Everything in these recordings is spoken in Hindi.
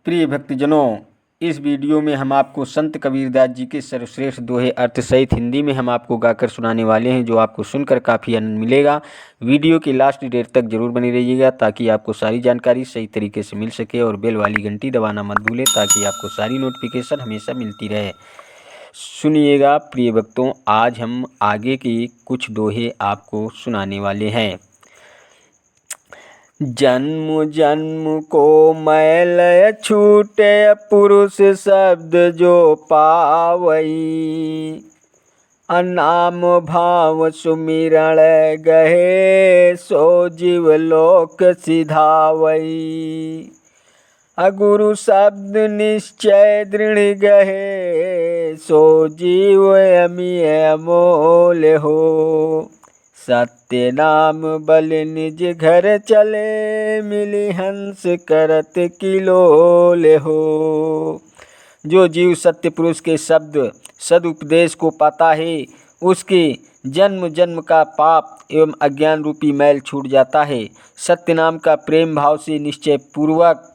प्रिय भक्तजनों, इस वीडियो में हम आपको संत कबीरदास जी के सर्वश्रेष्ठ दोहे अर्थ सहित हिंदी में हम आपको गाकर सुनाने वाले हैं, जो आपको सुनकर काफ़ी आनंद मिलेगा। वीडियो के लास्ट देर तक जरूर बनी रहिएगा ताकि आपको सारी जानकारी सही तरीके से मिल सके, और बेल वाली घंटी दबाना मत भूलें ताकि आपको सारी नोटिफिकेशन हमेशा मिलती रहे। सुनिएगा प्रिय भक्तों, आज हम आगे के कुछ दोहे आपको सुनाने वाले हैं। जन्म जन्म को मैल छूटे पुरुष शब्द जो पावई, अनाम भाव सुमिरण गहे सो जीव लोक सिधावई। अगुरु शब्द निश्चय दृढ़ गहे सो जीव अमिय अमोल हो। सत्य नाम बल निज घर चले मिली हंस करत किलोल हो। जो जीव सत्य पुरुष के शब्द सदुपदेश को पाता है, उसके जन्म जन्म का पाप एवं अज्ञान रूपी मैल छूट जाता है। सत्य नाम का प्रेम भाव से निश्चय पूर्वक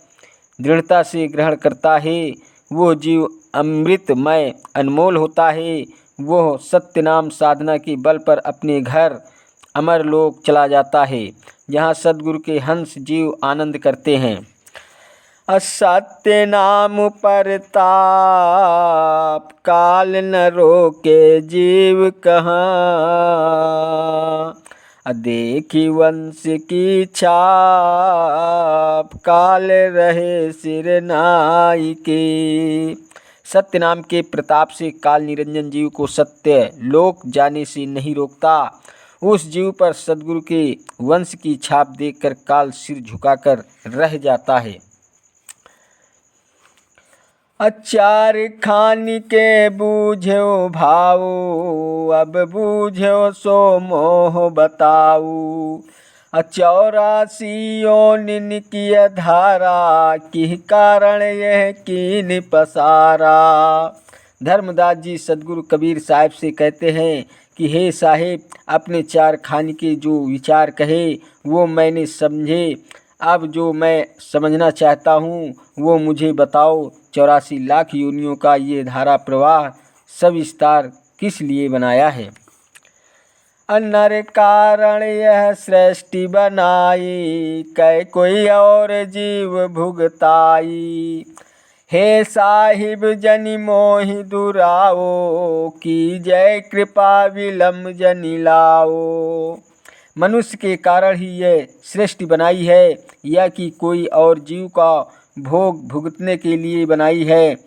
दृढ़ता से ग्रहण करता है, वो जीव अमृतमय अनमोल होता है। वह सत्य नाम साधना के बल पर अपने घर अमर लोक चला जाता है, जहाँ सद्गुरु के हंस जीव आनंद करते हैं। असत्य नाम पर ताप काल न रोके जीव कहाँ, देखी वंश की छाप काल रहे सिर नाई के। सत्य नाम के प्रताप से काल निरंजन जीव को सत्य लोक जाने से नहीं रोकता। उस जीव पर सद्गुरु के वंश की छाप देखकर काल सिर झुकाकर रह जाता है। अचार खानी के बूझो भाऊ, अब बूझो सो मोह बताऊ। 84 योनिन की धारा, किह कारण यह कीन पसारा। धर्मदास जी सद्गुरु कबीर साहिब से कहते हैं कि हे साहिब, अपने चार खाने के जो विचार कहे वो मैंने समझे, अब जो मैं समझना चाहता हूँ वो मुझे बताओ। 84 लाख योनियों का ये धारा प्रवाह सविस्तार किस लिए बनाया है। नर कारण यह सृष्टि बनाई, कै कोई और जीव भुगताई। हे साहिब जनि मोहि दुराओ, की जय कृपा विलम जनि लाओ। मनुष्य के कारण ही यह सृष्टि बनाई है, या कि कोई और जीव का भोग भुगतने के लिए बनाई है।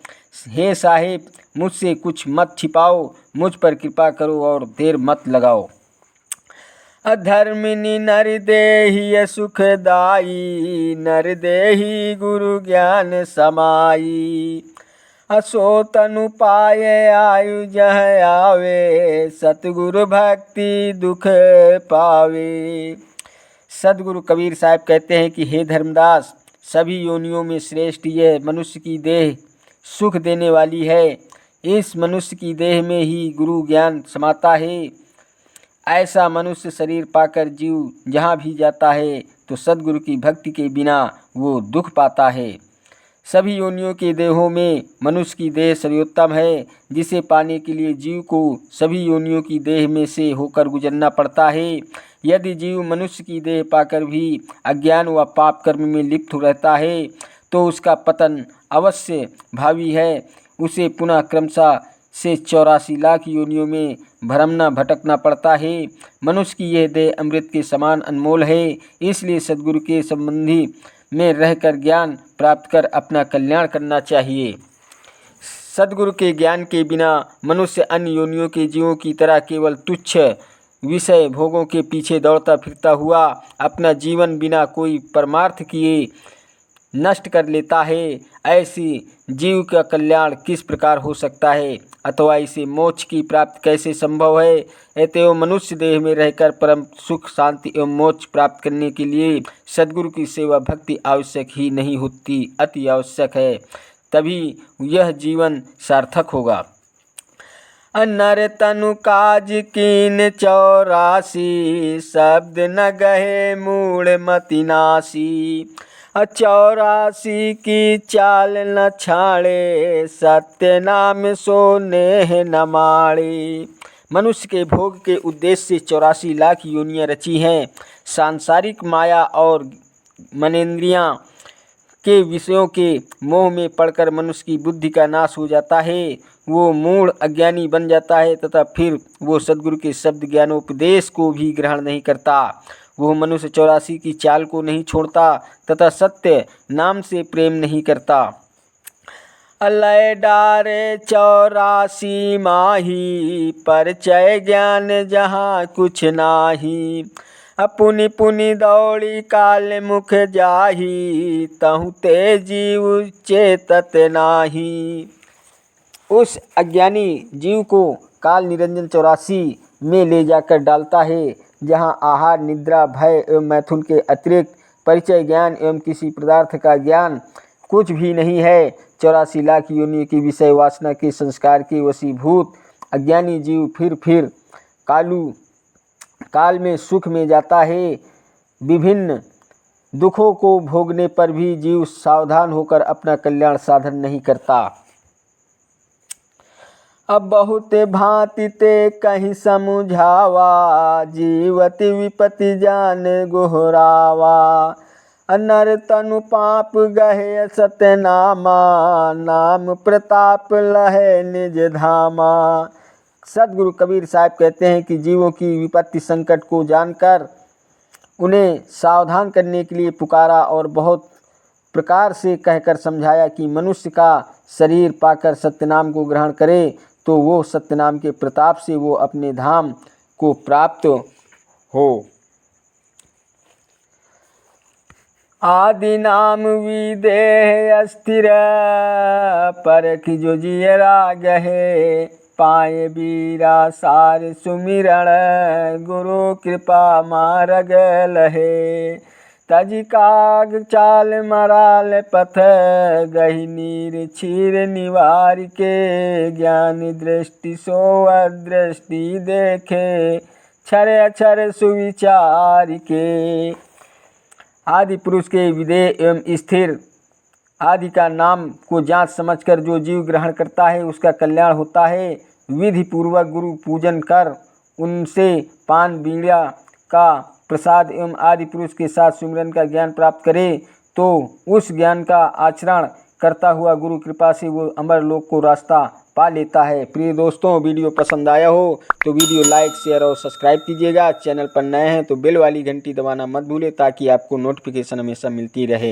हे साहिब, मुझसे कुछ मत छिपाओ, मुझ पर कृपा करो और देर मत लगाओ। अधर्मिनी नर देहि सुखदाई, नर देहि गुरु ज्ञान समाई। असो तनु पाय आयु जह आवे, सतगुरु भक्ति दुख पावे। सदगुरु कबीर साहब कहते हैं कि हे धर्मदास, सभी योनियों में श्रेष्ठ यह मनुष्य की देह सुख देने वाली है। इस मनुष्य की देह में ही गुरु ज्ञान समाता है। ऐसा मनुष्य शरीर पाकर जीव जहाँ भी जाता है तो सद्गुरु की भक्ति के बिना वो दुख पाता है। सभी योनियों के देहों में मनुष्य की देह सर्वोत्तम है, जिसे पाने के लिए जीव को सभी योनियों की देह में से होकर गुजरना पड़ता है। यदि जीव मनुष्य की देह पाकर भी अज्ञान व पाप कर्म में लिप्त रहता है तो उसका पतन अवश्य भावी है। उसे पुनः क्रमशः से 84 लाख योनियों में भ्रमना भटकना पड़ता है। मनुष्य की यह देह अमृत के समान अनमोल है, इसलिए सद्गुरु के संबंधी में रहकर ज्ञान प्राप्त कर अपना कल्याण करना चाहिए। सद्गुरु के ज्ञान के बिना मनुष्य अन्य योनियों के जीवों की तरह केवल तुच्छ विषय भोगों के पीछे दौड़ता फिरता हुआ अपना जीवन बिना कोई परमार्थ किए नष्ट कर लेता है। ऐसी जीव का कल्याण किस प्रकार हो सकता है, अथवा इसे मोक्ष की प्राप्ति कैसे संभव है। अतएव मनुष्य देह में रहकर परम सुख शांति एवं मोक्ष प्राप्त करने के लिए सद्गुरु की सेवा भक्ति आवश्यक ही नहीं होती, अति आवश्यक है, तभी यह जीवन सार्थक होगा। नर तनु काज कीन 84, शब्द न गहे मूढ़ मति नासी। चौरासी की चाल न छाड़े, सत्य नाम सो नेह न माड़े। मनुष्य के भोग के उद्देश्य से 84 लाख योनियां रची हैं। सांसारिक माया और मनेन्द्रियां के विषयों के मोह में पड़कर मनुष्य की बुद्धि का नाश हो जाता है। वो मूढ़ अज्ञानी बन जाता है तथा फिर वो सद्गुरु के शब्द ज्ञानोपदेश को भी ग्रहण नहीं करता। वो मनुष्य 84 की चाल को नहीं छोड़ता तथा सत्य नाम से प्रेम नहीं करता। लय डारे 84 माही, परिचय ज्ञान जहाँ कुछ नाही। पुनि पुनि दौड़ी काल मुख जाही, तहु ते जीव चेतत नाही। उस अज्ञानी जीव को काल निरंजन 84 में ले जाकर डालता है, जहाँ आहार निद्रा भय एवं मैथुन के अतिरिक्त परिचय ज्ञान एवं किसी पदार्थ का ज्ञान कुछ भी नहीं है। 84 लाख योनियों की विषय वासना के संस्कार के वशीभूत अज्ञानी जीव फिर काल में सुख में जाता है। विभिन्न दुखों को भोगने पर भी जीव सावधान होकर अपना कल्याण साधन नहीं करता। अब बहुत भांति ते कहीं समझावा, जीवति विपति जान गोहरावा। नर तनु पाप गहे सतनामा, नाम प्रताप लहे निज धामा। सदगुरु कबीर साहब कहते हैं कि जीवों की विपत्ति संकट को जानकर उन्हें सावधान करने के लिए पुकारा और बहुत प्रकार से कहकर समझाया कि मनुष्य का शरीर पाकर सत्यनाम को ग्रहण करे तो वो सत्यनाम के प्रताप से वो अपने धाम को प्राप्त हो। आदि नाम विदेह अस्थिर, परख जो जियरा गहे। पाए बीरा सार सुमिरण, गुरु कृपा मार्ग लहे। तजी काग चाल मराल पथ, गही नीर छीर निवार के। ज्ञान दृष्टि सो अदृष्टि देखे, क्षर अक्षर सुविचार के। आदि पुरुष के विदेह एवं स्थिर आदि का नाम को जांच समझकर जो जीव ग्रहण करता है उसका कल्याण होता है। विधि पूर्वक गुरु पूजन कर उनसे पान बीड़ा का प्रसाद एवं आदि पुरुष के साथ सुमिरन का ज्ञान प्राप्त करे तो उस ज्ञान का आचरण करता हुआ गुरु कृपा से वो अमर लोक को रास्ता पा लेता है। प्रिय दोस्तों, वीडियो पसंद आया हो तो वीडियो लाइक शेयर और सब्सक्राइब कीजिएगा। चैनल पर नए हैं तो बेल वाली घंटी दबाना मत भूलें ताकि आपको नोटिफिकेशन हमेशा मिलती रहे।